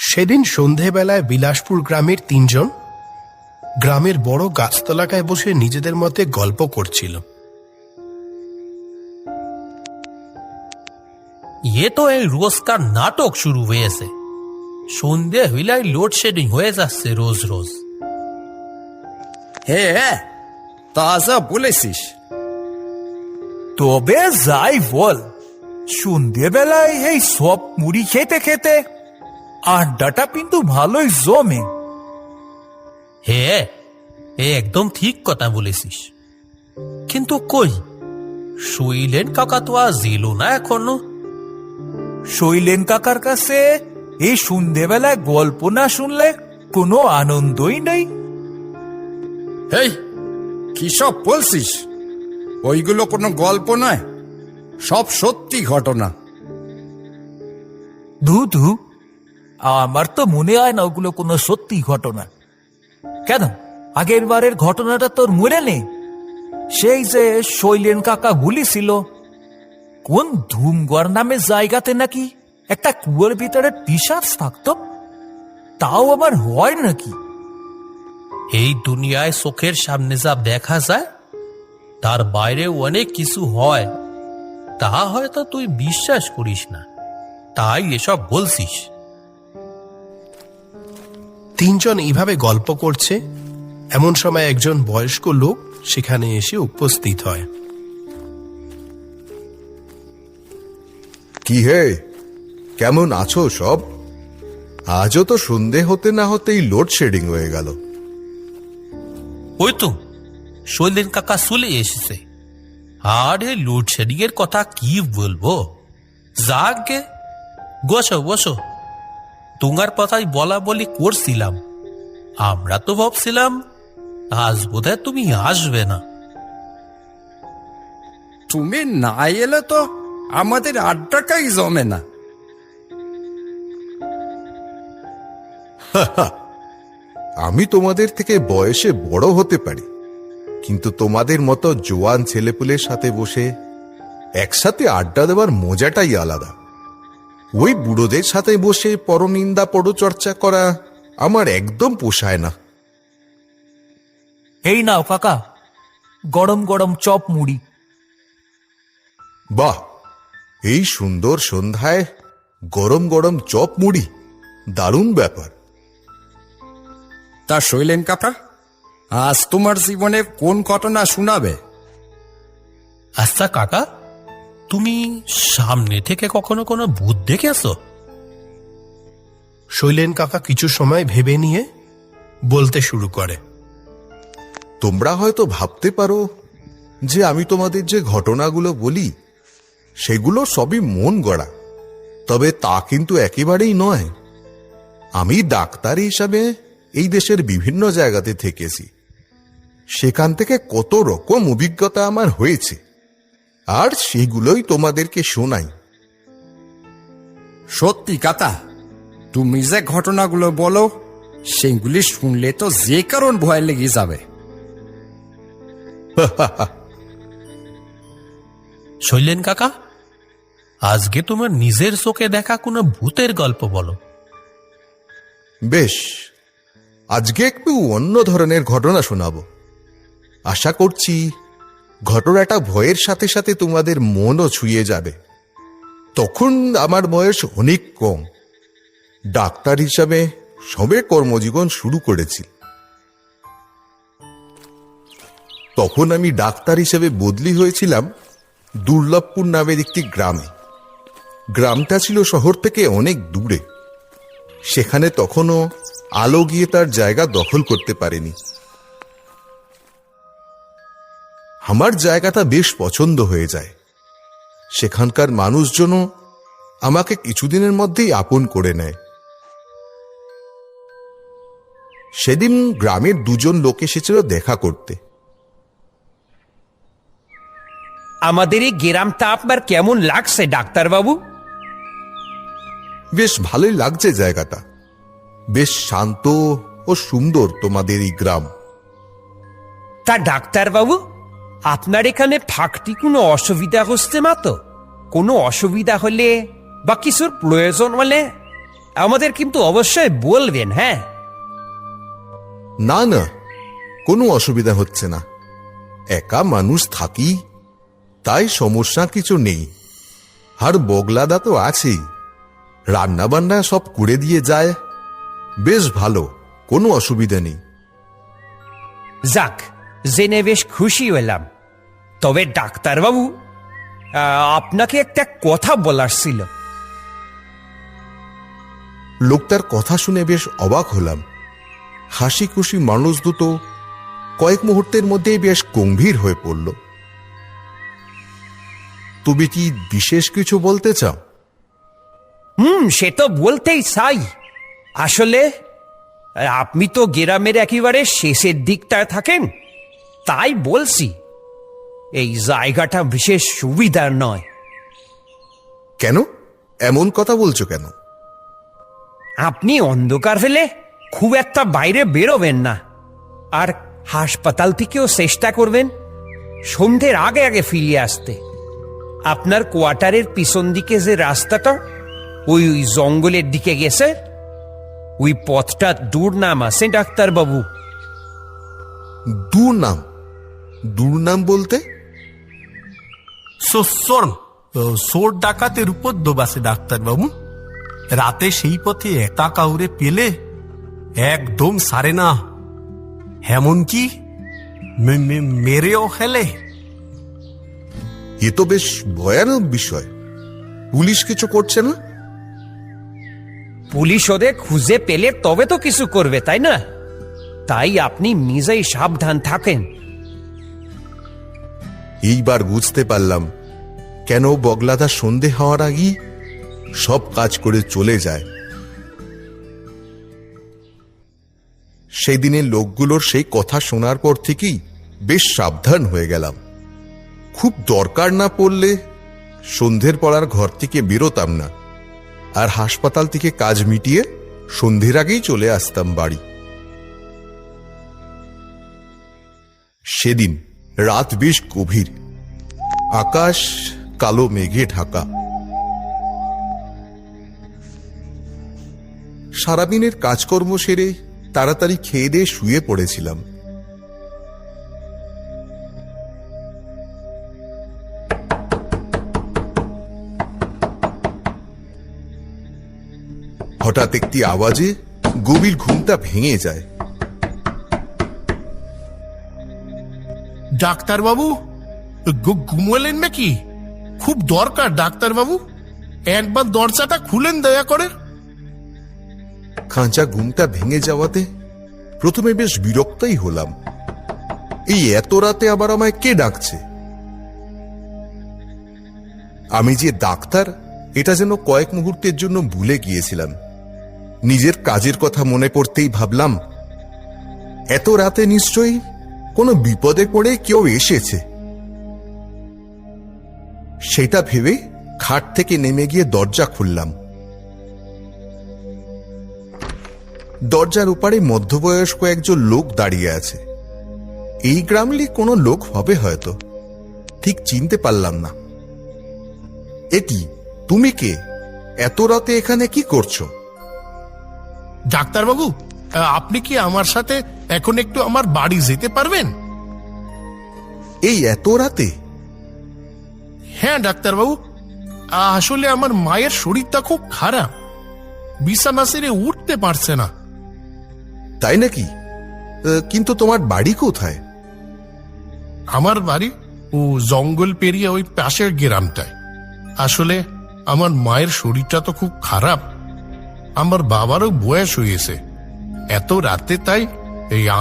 সেদিন সন্ধেবেলায় বিলাসপুর গ্রামের তিনজন গ্রামের বড় গাছতলাকায় বসে নিজেদের মধ্যে গল্প করছিল। ये तो এই রোজকার নাটক শুরু হয়েছে। সন্ধে হইলাই লোডশেডিং হয়ে যাচ্ছে রোজ রোজ। হ্যাঁ, তা যা বলেছিস। তবে যাই বল, সন্ধ্যেবেলায় এই সব মুড়ি খেতে খেতে আড্ডাটা কিন্তু ভালোই জমে। হ্যাঁ, একদম ঠিক কথা বলেছিস। কিন্তু কই শৈলেন কাকা তো আজ এলো না এখনো। শৈলেন কাকার কাছে এই সন্ধ্যেবেলায় গল্প না শুনলে কোনো আনন্দই নেই। এই কি সব বলছিস? ওইগুলো কোনো গল্প নয়, সব সত্যি ঘটনা। ধু, আমার তো মনে হয় না ওগুলো কোনো সত্যি ঘটনা। কেন, আগের বারের ঘটনাটা তোর মনে নেই? সেই যে শৈলেন কাকা বলেছিল কোন ধুমগড় নামে জায়গাতে নাকি একটা কুয়োর ভিতরে পিশাচ থাকতো, তাও আবার হয় নাকি? এই দুনিয়ায় চোখের সামনে যা দেখা যায় তার বাইরে অনেক কিছু হয়, তা হয়তো তুই বিশ্বাস করিস না, তাই এসব বলছিস। তিনজন এইভাবে গল্প করছে, এমন সময় একজন বয়স্ক লোক সেখানে এসে উপস্থিত হয়। কি হে, কেমন আছো সব? আজও তো সন্ধে হতে না হতেই লোডশেডিং হয়ে গেল। ওই তো শৈলেন কাকা চলে এসেছে। আর এই লোডশেডিং এর কথা কি বলবো। যাকে বসো বসো, তোমার কথাই বলা বলি করছিলাম। আমরা তো ভাবছিলাম আজ বোধহয় তুমি আসবে না। তুমি না এলে তো আমাদের আড্ডাটাই জমে না। আমি তোমাদের থেকে বয়সে বড় হতে পারি, কিন্তু তোমাদের মতো জোয়ান ছেলেপুলের সাথে বসে একসাথে আড্ডা দেওয়ার মজাটাই আলাদা। ওই বুড়োদের সাথে বসে পরনিন্দা পরচর্চা করা আমার একদম পোষায় না। এই নাও কাকা, গরম গরম চপ মুড়ি। বাহ, এই সুন্দর সন্ধ্যায় গরম গরম চপ মুড়ি, দারুণ ব্যাপার। তা শৈলেন কাকা, আজ তোমার জীবনে কোন ঘটনা শোনাবে? আচ্ছা কাকা, তুমি সামনে থেকে কখনো কোনো ভূত দেখেছো? শৈলেন কাকা কিছু সময় ভেবে নিয়ে বলতে শুরু করে। তোমরা হয়তো ভাবতে পারো যে আমি তোমাদের যে ঘটনাগুলো বলি সেগুলো সবই মন গড়া, তবে তা কিন্তু একেবারেই নয়। আমি ডাক্তার হিসাবে এই দেশের বিভিন্ন জায়গাতে থেকেছি, সেখান থেকে কত রকম অভিজ্ঞতা আমার হয়েছে, আর সেগুলোই তোমাদেরকে শোনাই। সত্যি কাকা, তুমি যে ঘটনাগুলো বলো সেগুলি শুনলে তো যে কারণ ভয় লেগে যাবে। শৈলেন কাকা, আজকে তোমার নিজের চোখে দেখা কোনো ভূতের গল্প বলো। বেশ, আজকে একটু অন্য ধরনের ঘটনা শোনাবো। আশা করছি ঘটনাটা ভয়ের সাথে সাথে তোমাদের মনও ছুঁয়ে যাবে। তখন আমার বয়স অনেক কম, ডাক্তার হিসাবে সবে কর্মজীবন শুরু করেছি। তখন আমি ডাক্তার হিসেবে বদলি হয়েছিলাম দুর্লভপুর নামের একটি গ্রামে। গ্রামটা ছিল শহর থেকে অনেক দূরে, সেখানে তখনও আলো গিয়ে তার জায়গা দখল করতে পারেনি। আমার জায়গাটা বেশ পছন্দ হয়ে যায়। সেখানকার মানুষজনও আমাকে কিছুদিনের মধ্যেই আপন করে নেয়। সেদিন গ্রামের দুজন লোক এসেছিল দেখা করতে। আমাদের এই গ্রামটা আপনার কেমন লাগছে ডাক্তারবাবু? বেশ ভালোই লাগছে জায়গাটা, বেশ শান্ত ও সুন্দর তোমাদের এই গ্রাম। তা ডাক্তারবাবু, আপনার এখানে থাকতে কোনো অসুবিধা হচ্ছে না তো? কোনো অসুবিধা হলে বা কিছুর প্রয়োজন হলে আমাদের কিন্তু অবশ্যই বলবেন, হ্যাঁ? না না, কোনো অসুবিধা হচ্ছে না। একা মানুষ থাকি, তাই সমস্যা কিছু নেই। আর বগলাদা তো আছেই, রান্না বান্না সব করে দিয়ে যায়। বেশ ভালো, কোনো অসুবিধা নেই। যাক, জেনে বেশ খুশি হলাম। তবে ডাক্তারবাবু, আপনাকে একটা কথা বলার ছিল। লোকটার কথা শুনে বেশ অবাক হলাম। হাসি খুশি মানুষ দুটো কয়েক মুহূর্তের মধ্যেই বেশ গম্ভীর হয়ে পড়ল। তুমি কি বিশেষ কিছু বলতে চাও? সে তো বলতেই চাই। আসলে আপনি তো গ্রামের একেবারে শেষের দিকটায় থাকেন, তাই বলছি এই জায়গাটা বিশেষ সুবিধার নয়। কেন এমন কথা বলছো কেন? আপনি অন্ধকার হলে খুব একটা বাইরে বেরোবেন না, আর হাসপাতাল থেকেও চেষ্টা করবেন সন্ধ্যের আগে আগে ফিরে আসতে। আপনার কোয়ার্টারের পিছন দিকে যে রাস্তাটা ওই জঙ্গলের দিকে গেছে, ওই পথটা দুর্নাম আছে ডাক্তারবাবু। দুর্নাম? দুর্নাম বলতে? চোর ডাকাতের উপর দোবাসে ডাক্তারবাবু। রাতে সেই পথে একা কাউরে পেলে একদম সারে না, এমনকি মেরেও ফেলে। এ তো বেশ ভয়ানক বিষয়। পুলিশ কিছু করছে না? পুলিশ ওদের খুঁজে পেলে তবে তো কিছু করবে, তাই না? তাই আপনি নিজেই সাবধান থাকেন। এইবার বুঝতে পারলাম কেন বগলাদা সন্ধে হওয়ার আগেই সব কাজ করে চলে যায়। সেই দিনের লোকগুলোর সেই কথা শোনার পর থেকেই বেশ সাবধান হয়ে গেলাম। খুব দরকার না পড়লে সন্ধ্যের পর আর ঘর থেকে বেরোতাম না, আর হাসপাতাল থেকে কাজ মিটিয়ে সন্ধ্যের আগেই চলে আসতাম বাড়ি। সেদিন রাত বেশ গভীর, আকাশ কালো মেঘে ঢাকা। সারাদিনের কাজকর্ম সেরে তাড়াতাড়ি খেয়ে দিয়ে শুয়ে পড়েছিলাম। হঠাৎ একটি আওয়াজে গভীর ঘুমটা ভেঙে যায়। ডাক্তারবাবু, ঘুমোলেন নাকি? খুব দরকার ডাক্তারবাবু, একবার দরজাটা খুলেন দয়া করে। খাঁচা ঘুমটা ভেঙে যাওয়াতে প্রথমে বেশ বিরক্তই হলাম। এই এত রাতে আবার আমায় কে ডাকছে? আমি যে ডাক্তার এটা যেন কয়েক মুহূর্তের জন্য ভুলে গিয়েছিলাম। নিজের কাজের কথা মনে পড়তেই ভাবলাম এত রাতে নিশ্চয়ই কোনো বিপদে পড়ে কেউ এসেছে। সেটা ভেবে খাট থেকে নেমে গিয়ে দরজা খুললাম। দরজার ওপারে মধ্যবয়স্ক একজন লোক দাঁড়িয়ে আছে। এই গ্রামেরই কোনো লোক হবে হয়তো, ঠিক চিনতে পারলাম না। এটি তুমি কে? এত রাতে এখানে কি করছো? ডাক্তারবাবু, আপনি কি আমার সাথে এখন একটু আমার বাড়ি যেতে পারবেন? এই এত রাতে? হ্যাঁ ডাক্তারবাবু, আসলে আমার মায়ের শরীরটা খুব খারাপ, বিছানা ছেড়ে উঠতে পারছে না। তাই নাকি? কিন্তু তোমার বাড়ি কোথায়? আমার বাড়ি ও জঙ্গল পেরিয়ে ওই পাশের গ্রামটায়। আসলে আমার মায়ের শরীরটা তো খুব খারাপ, আমার বাবারও বয়স হয়েছে। এত রাতে তাই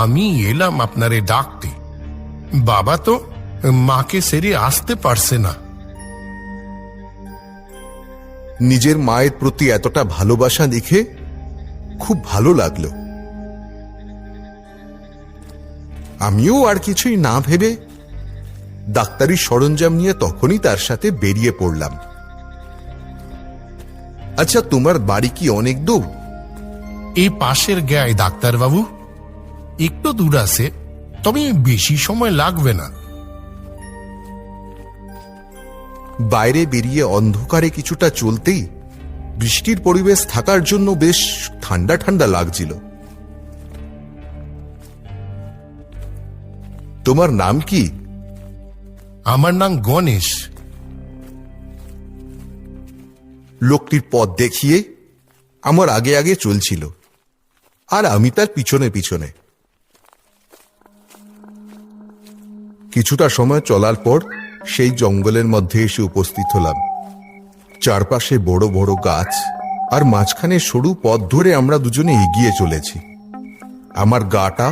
আমি এলাম আপনারে ডাকতে। বাবা তো মাকে ছেড়ে আসতে পারছে না। নিজের মায়ের প্রতি এতটা ভালোবাসা দেখে খুব ভালো লাগলো। আমিও আর কিছুই না ভেবে ডাক্তারি সরঞ্জাম নিয়ে তখনই তার সাথে বেরিয়ে পড়লাম। আচ্ছা, তোমার বাড়ি কি অনেক দূর? এই পাশের গায়ে ডাক্তারবাবু, একটু দূর আছে, তবে বেশি সময় লাগবে না। বাইরে বেরিয়ে অন্ধকারে কিছুটা চলতেই বৃষ্টির পরিবেশ থাকার জন্য বেশ ঠান্ডা ঠান্ডা লাগছিল। তোমার নাম কি? আমার নাম গণেশ। লোকটির পথ দেখিয়ে আমার আগে আগে চলছিল, আর আমি তার পিছনে পিছনে। কিছুটা সময় চলার পর সেই জঙ্গলের মধ্যে এসে উপস্থিত হলাম। চারপাশে বড় বড় গাছ, আর মাঝখানে সরু পথ ধরে আমরা দুজনে এগিয়ে চলেছি। আমার গাটা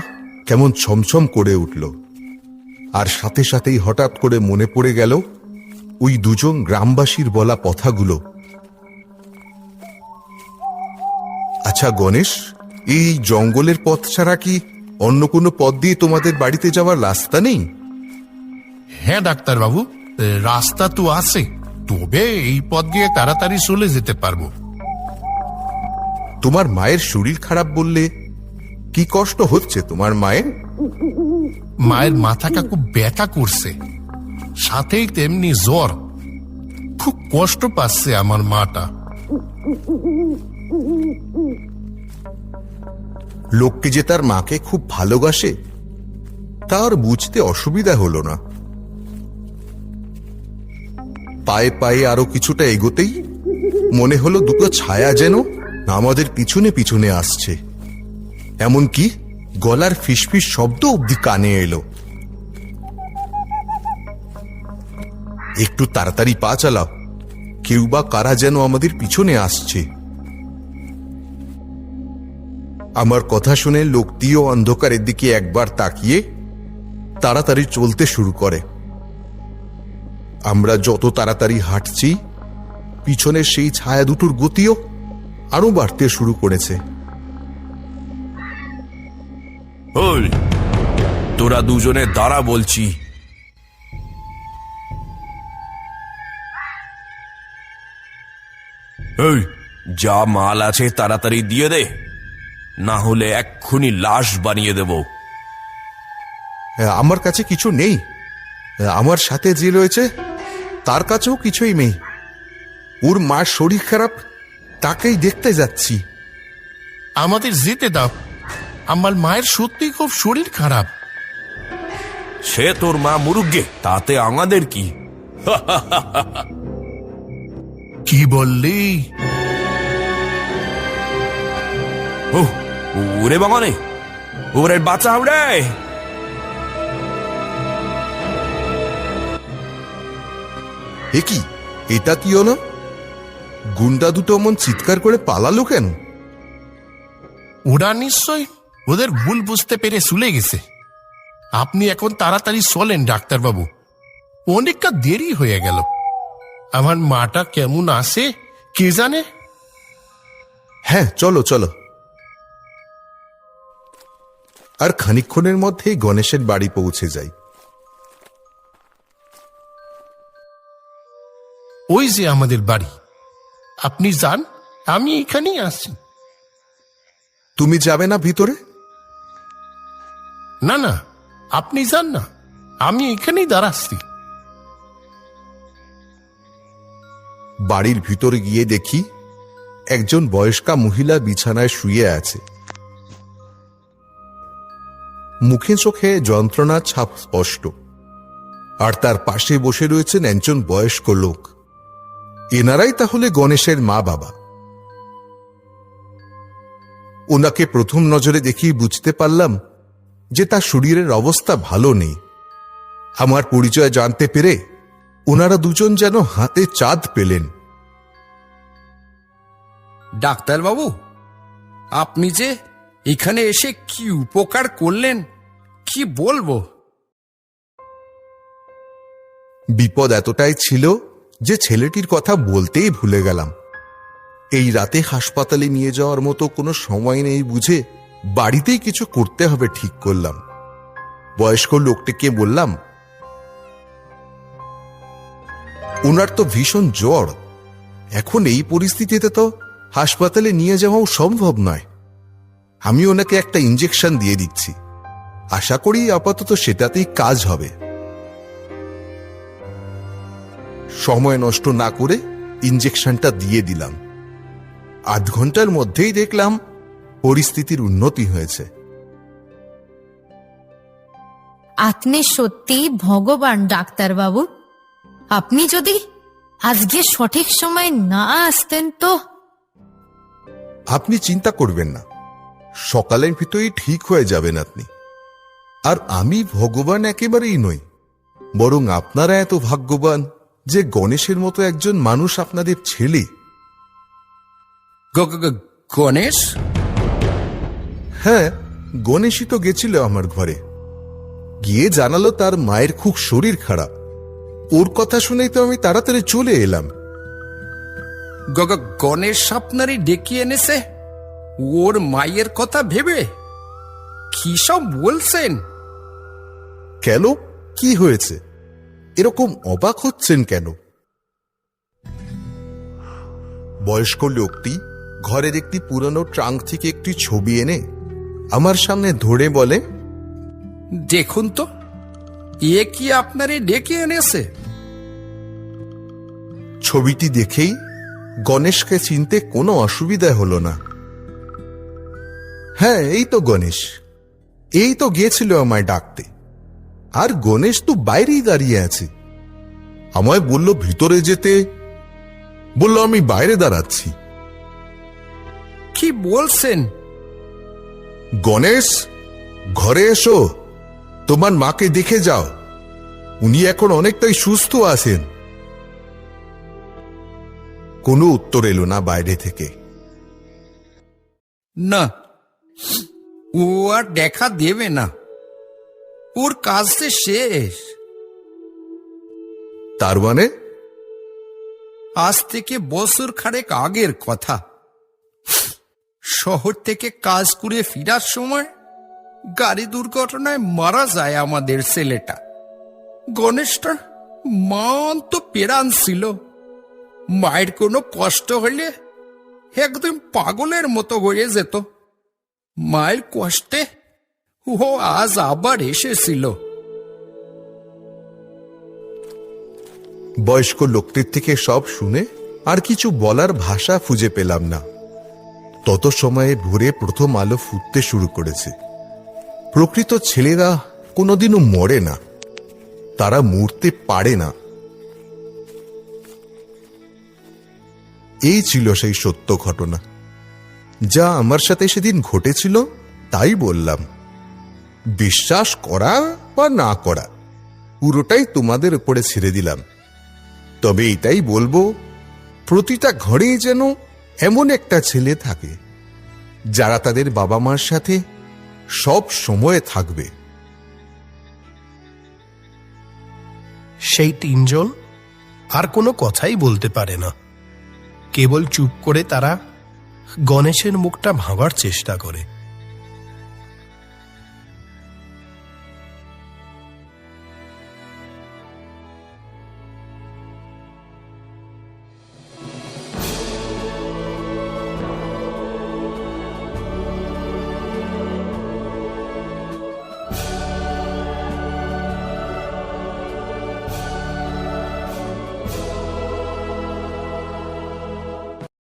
কেমন ছমছম করে উঠল, আর সাথে সাথেই হঠাৎ করে মনে পড়ে গেল ওই দুজন গ্রামবাসীর বলা কথাগুলো। আচ্ছা গণেশ, এই জঙ্গলের পথ ছাড়া কি অন্য কোনো পথ দিয়ে তোমাদের বাড়িতে যাওয়ার রাস্তা নেই? হ্যাঁ ডাক্তারবাবু, রাস্তা তো আছে, তবে এই পথ দিয়ে তাড়াতাড়ি চলে যেতে পারবো। তোমার মায়ের শরীর খারাপ বললে, কি কষ্ট হচ্ছে তোমার মায়ের? মায়ের মাথাটা খুব ব্যথা করছে, সাথেই তেমনি জ্বর। খুব কষ্ট পাচ্ছে আমার মাটা। লোকটি যে তার মাকে খুব ভালোবাসে তার বুঝতে অসুবিধা হলো না। পায়ে পায়ে আরো কিছুটা এগোতেই মনে হলো দুটো ছায়া যেন আমাদের পিছনে পিছনে আসছে। এমনকি গলার ফিসফিস শব্দ অব্দি কানে এলো। একটু তাড়াতাড়ি পা চালাও, কেউ বা কারা যেন আমাদের পিছনে আসছে। আমার কথা শুনে লোকটিও অন্ধকারের দিকে একবার তাকিয়ে তাড়াতাড়ি চলতে শুরু করে। আমরা যত তাড়াতাড়ি হাঁটছি, পিছনের সেই ছায়া দুটোর গতিও আরো বাড়তে শুরু করেছে। ওই তোরা দুজনে দাঁড়া বলছি। এই যা মাল আছে তাড়াতাড়ি দিয়ে দে, না হলে এক্ষুনি লাশ বানিয়ে দেব। আমার কাছে কিছু নেই, আমার সাথে যে রয়েছে তার কাছেও কিছুই নেই। ওর মার শরীর খারাপ, তাকেই দেখতে যাচ্ছি। আমাদের যেতে দাও, আমার মায়ের সত্যি খুব শরীর খারাপ। সে তোর মা মুরুগ্গে, তাতে আমাদের কি? কি বললি? ও ওরে বাবানে, ওরে বাঁচাও রে! এ কি, এটা কি হলো? গুন্ডা দুটো এমন চিৎকার করে পালালো কেন? ওরা নিশ্চয় ওদের ভুল বুঝতে পেরে চলে গেছে। আপনি এখন তাড়াতাড়ি চলেন ডাক্তারবাবু, অনেকটা দেরি হয়ে গেল। আমার মাটা কেমন আছে কে জানে। হ্যাঁ চলো চলো। আর খানিকক্ষণের মধ্যেই গণেশের বাড়ি পৌঁছে যাই। ওই যে আমাদের বাড়ি, আপনি যান, আমি এখানেই আছি। তুমি যাবে না ভিতরে? না না, আপনি যান না, আমি এখানেই দাঁড়াচ্ছি। বাড়ির ভিতরে গিয়ে দেখি একজন বয়স্কা মহিলা বিছানায় শুয়ে আছে। মুখে চোখে যন্ত্রণার ছাপ স্পষ্ট, আর তার পাশে বসে রয়েছেন একজন বয়স্ক লোক। এনারাই তাহলে গণেশের মা বাবা। ওনাকে প্রথম নজরে দেখেই বুঝতে পারলাম যে তার শরীরের অবস্থা ভালো নেই। আমার পরিচয় জানতে পেরে ওনারা দুজন যেন হাতে চাঁদ পেলেন। ডাক্তারবাবু, আপনি যে এখানে এসে কি উপকার করলেন কি বলবো। বিপদ এতটাই ছিল যে ছেলেটির কথা বলতেই ভুলে গেলাম। এই রাতে হাসপাতালে নিয়ে যাওয়ার মতো কোনো সময় নেই বুঝে বাড়িতেই কিছু করতে হবে ঠিক করলাম। বয়স্ক লোকটিকে বললাম, ওনার তো ভীষণ জ্বর, এখন এই পরিস্থিতিতে তো হাসপাতালে নিয়ে যাওয়াও সম্ভব নয়। আমি ওনাকে একটা ইঞ্জেকশন দিয়ে দিচ্ছি, আশা করি আপাতত সেটাতেই কাজ হবে। সময় নষ্ট না করে ইঞ্জেকশনটা দিয়ে দিলাম। আধ ঘন্টার মধ্যেই দেখলাম পরিস্থিতির উন্নতি হয়েছে। আপনি সত্যি ভগবান ডাক্তারবাবু। আপনি যদি আজকে সঠিক সময় না আসতেন তো। আপনি চিন্তা করবেন না, সকালের ভিতরেই ঠিক হয়ে যাবেন আপনি। আর আমি ভগবান একেবারেই নই, বরং আপনারা এত ভাগ্যবান যে গণেশের মতো একজন মানুষ আপনাদের ছেলে। গণেশ? হ্যাঁ, গণেশই তো গেছিল আমার ঘরে, গিয়ে জানালো তার মায়ের খুব শরীর খারাপ। ওর কথা শুনেই তো আমি তাড়াতাড়ি চলে এলাম। গণেশ আপনারই ডেকে এনেছে ওর মায়ের কথা ভেবে? কি সব বলছেন? কেন, কি হয়েছে? এরকম অবাক হচ্ছেন কেন? বয়স্ক লোকটি ঘরের একটি পুরনো ট্রাঙ্ক থেকে একটি ছবি এনে আমার সামনে ধরে বলে, দেখুন তো, এ কি আপনারই ডেকে এনেছে? ছবিটি দেখেই গণেশকে চিনতে কোনো অসুবিধা হলো না। হ্যাঁ, এই তো গণেশ, এই তো গিয়েছিল আমায় ডাকতে। আর গণেশ তো বাইরেই দাঁড়িয়ে আছে। আমায় বলল ভিতরে যেতে, বলল আমি বাইরে দাঁড়াচ্ছি। কি বলছেন? গণেশ, ঘরে এসো, তোমার মাকে দেখে যাও, উনি এখন অনেকটাই সুস্থ আছেন। কোনো উত্তর এলো না বাইরে থেকে। না, ও আর দেখা দেবে না, ওর কাজ যে শেষ। তার মানে? আজ থেকে বছর খানেক আগের কথা। শহর থেকে কাজ করে ফিরার সময় গাড়ি দুর্ঘটনায় মারা যায় আমাদের ছেলেটা। গণেশটা মান তো পেরান ছিল, মায়ের কোনো কষ্ট হলে একদম পাগলের মতো হয়ে যেত। মায়ের কষ্টে ও আজ আবার এসেছিল। বয়স্ক লোকটির থেকে সব শুনে আর কিছু বলার ভাষা খুঁজে পেলাম না। তত সময়ে ভোরে প্রথম আলো ফুটতে শুরু করেছে। প্রকৃত ছেলেরা কোনোদিনও মরে না, তারা মরতে পারে না। এই ছিল সেই সত্য ঘটনা, যা আমার সাথে সেদিন ঘটেছিল। তাই বললাম, বিশ্বাস করা বা না করা পুরোটাই তোমাদের উপরে ছেড়ে দিলাম। তবে এটাই বলবো, প্রতিটা ঘরেই যেন এমন একটা ছেলে থাকে যারা তাদের বাবা মার সাথে সব সময় থাকবে। সেই তিনজন আর কোনো কথাই বলতে পারে না, কেবল চুপ করে তারা গণেশের মুখটা ভাঙার চেষ্টা করে।